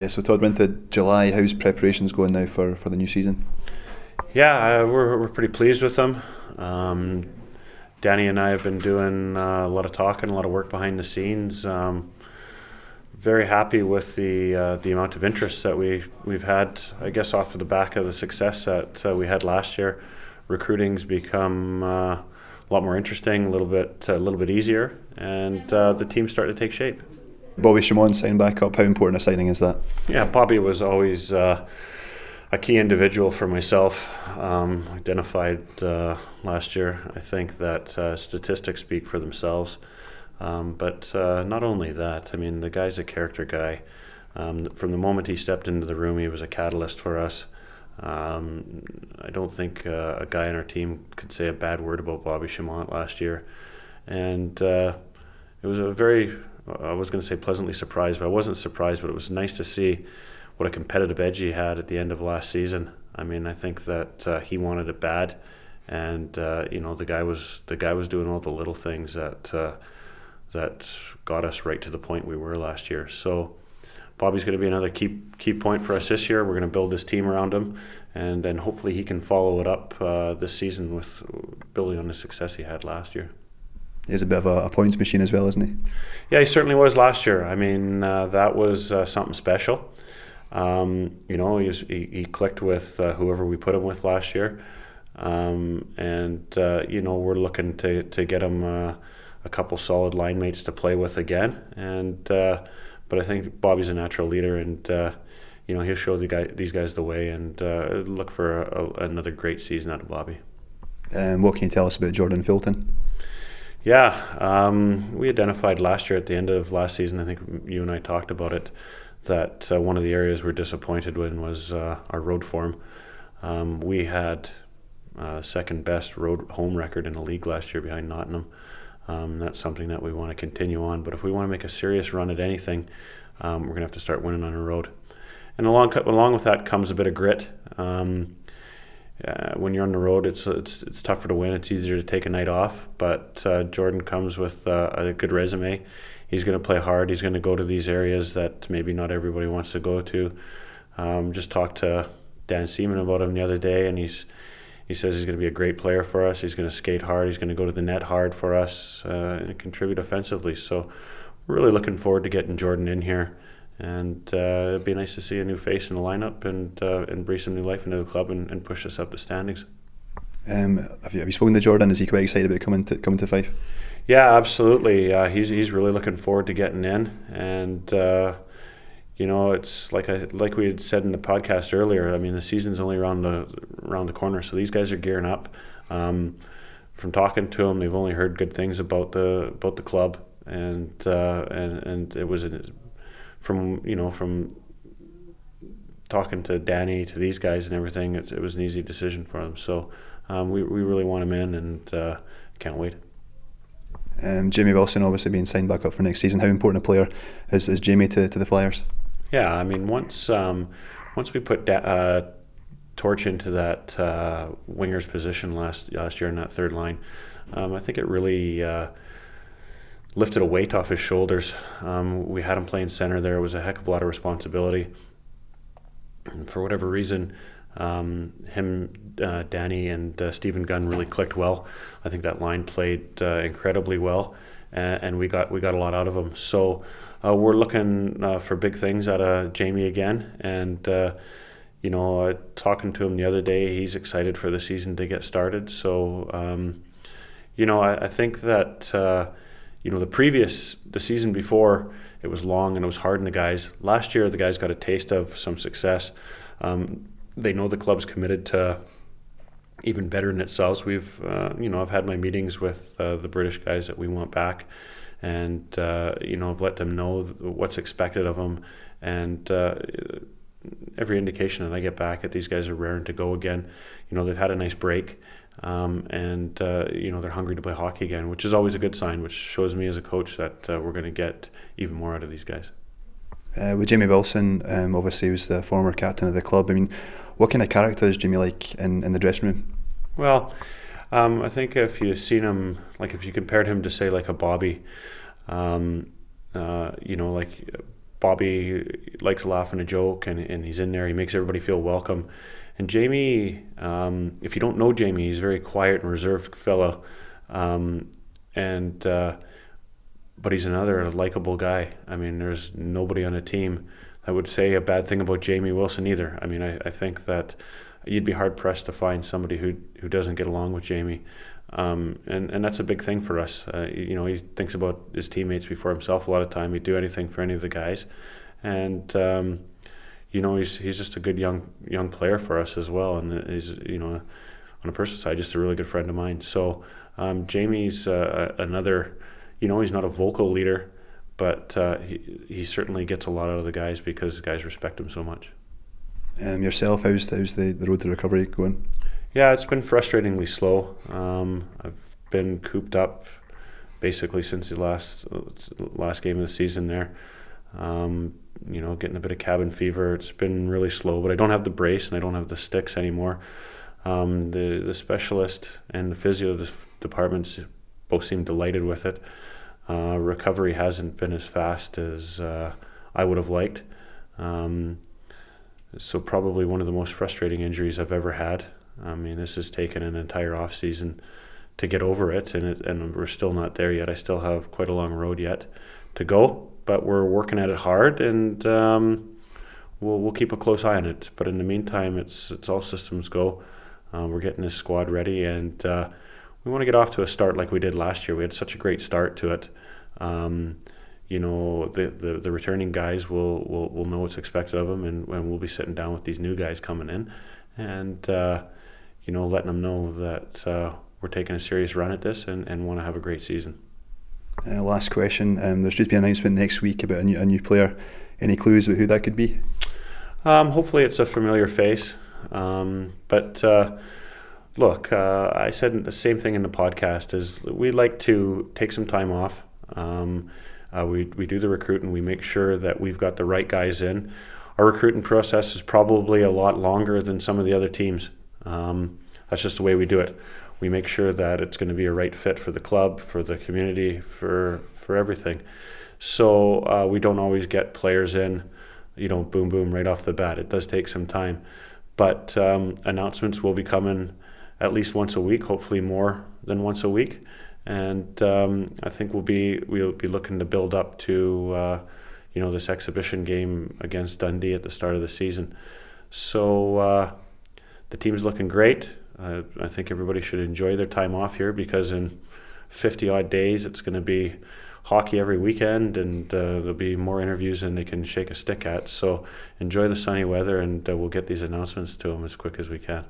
Yeah, so Todd, we're into July. How's preparations going now for the new season? Yeah, we're pretty pleased with them. Um, Danny and I have been doing a lot of talking, a lot of work behind the scenes. Very happy with the amount of interest that we've had. I guess off of the back of the success that we had last year, recruiting's become a lot more interesting, a little bit easier, and the team's starting to take shape. Bobby Shimon signed back up. How important a signing is that? Yeah, Bobby was always a key individual for myself. Identified last year. I think that statistics speak for themselves. But not only that, I mean, the guy's a character guy. From the moment he stepped into the room, he was a catalyst for us. I don't think a guy on our team could say a bad word about Bobby Chamont last year. And it was a very, I was going to say pleasantly surprised, but I wasn't surprised, but it was nice to see what a competitive edge he had at the end of last season. I mean, I think that he wanted it bad, and the guy was doing all the little things that got us right to the point we were last year. So Bobby's going to be another key point for us this year. We're going to build this team around him, and then hopefully he can follow it up this season with building on the success he had last year. He's a bit of a points machine as well, isn't he? Yeah, he certainly was last year. I mean, that was something special. He clicked with whoever we put him with last year, we're looking to get him a couple solid line mates to play with again. But I think Bobby's a natural leader, and he'll show these guys the way, and look for another great season out of Bobby. What can you tell us about Jordan Fulton? Yeah, we identified last year at the end of last season. I think you and I talked about it. That one of the areas we're disappointed in was our road form. We had second best road home record in the league last year behind Nottingham. That's something that we want to continue on. But if we want to make a serious run at anything, we're going to have to start winning on the road. And along with that comes a bit of grit. When you're on the road, it's tougher to win. It's easier to take a night off. But Jordan comes with a good resume. He's going to play hard. He's going to go to these areas that maybe not everybody wants to go to. Just talked to Dan Seaman about him the other day, and he says he's going to be a great player for us. He's going to skate hard. He's going to go to the net hard for us and contribute offensively. So we're really looking forward to getting Jordan in here. And it'd be nice to see a new face in the lineup and breathe some new life into the club and push us up the standings. Have you spoken to Jordan? Is he quite excited about coming to Fife? Yeah, absolutely. He's really looking forward to getting in, and it's like we had said in the podcast earlier. I mean, the season's only around the corner, so these guys are gearing up. From talking to them, they've only heard good things about the club, and it was from talking to Danny to these guys and everything. It was an easy decision for them. So we really want him in, and can't wait. Jamie Wilson obviously being signed back up for next season. How important a player is Jamie to the Flyers? Yeah, I mean, once we put Torch into that winger's position last year in that third line, I think it really lifted a weight off his shoulders. We had him playing center there. It was a heck of a lot of responsibility. And for whatever reason, Danny and Stephen Gunn really clicked well. I think that line played incredibly well, and we got a lot out of him. So we're looking for big things out of Jamie again, and talking to him the other day, he's excited for the season to get started. So I think that the season before, it was long and it was hard on the guys. Last year, the guys got a taste of some success. They know the club's committed to even bettering itself. I've had my meetings with the British guys that we want back, and I've let them know what's expected of them, and every indication that I get back that these guys are raring to go again. They've had a nice break, and they're hungry to play hockey again, which is always a good sign, which shows me as a coach that we're going to get even more out of these guys. With Jamie Wilson, obviously he was the former captain of the club. I mean, what kind of character is Jamie like in the dressing room? Well, I think if you've seen him, like if you compared him to say like a Bobby, Bobby likes a laugh and a joke, and he's in there. He makes everybody feel welcome. And Jamie, if you don't know Jamie, he's a very quiet and reserved fellow. But he's another likable guy. I mean, there's nobody on the team that would say a bad thing about Jamie Wilson either. I mean, I think that you'd be hard-pressed to find somebody who doesn't get along with Jamie. And that's a big thing for us. He thinks about his teammates before himself a lot of time. He'd do anything for any of the guys. And, he's just a good young player for us as well. And he's, on a personal side, just a really good friend of mine. So Jamie's another, he's not a vocal leader, but he certainly gets a lot out of the guys because the guys respect him so much. Yourself, how's the road to recovery going? Yeah, it's been frustratingly slow. I've been cooped up basically since the last game of the season there. Getting a bit of cabin fever. It's been really slow, but I don't have the brace and I don't have the sticks anymore. The specialist and the physio departments both seem delighted with it. Recovery hasn't been as fast as I would have liked. So probably one of the most frustrating injuries I've ever had. I mean, this has taken an entire off season to get over it, and we're still not there yet. I still have quite a long road yet to go, but we're working at it hard, and we'll keep a close eye on it. But in the meantime, it's all systems go. We're getting this squad ready, and we want to get off to a start like we did last year. We had such a great start to it. The returning guys will know what's expected of them, and we'll be sitting down with these new guys coming in, and letting them know that we're taking a serious run at this and want to have a great season. Last question. There's due to be an announcement next week about a new player. Any clues about who that could be? Hopefully it's a familiar face. But look, I said the same thing in the podcast, is we like to take some time off. We do the recruiting. We make sure that we've got the right guys in. Our recruiting process is probably a lot longer than some of the other teams. That's just the way we do it. We make sure that it's going to be a right fit for the club, for the community, for everything. So we don't always get players in, boom, boom, right off the bat. It does take some time. But announcements will be coming at least once a week, hopefully more than once a week. And I think we'll be looking to build up to this exhibition game against Dundee at the start of the season. So the team's looking great. I think everybody should enjoy their time off here, because in 50-odd days it's going to be hockey every weekend, and there'll be more interviews than they can shake a stick at. So enjoy the sunny weather, and we'll get these announcements to them as quick as we can.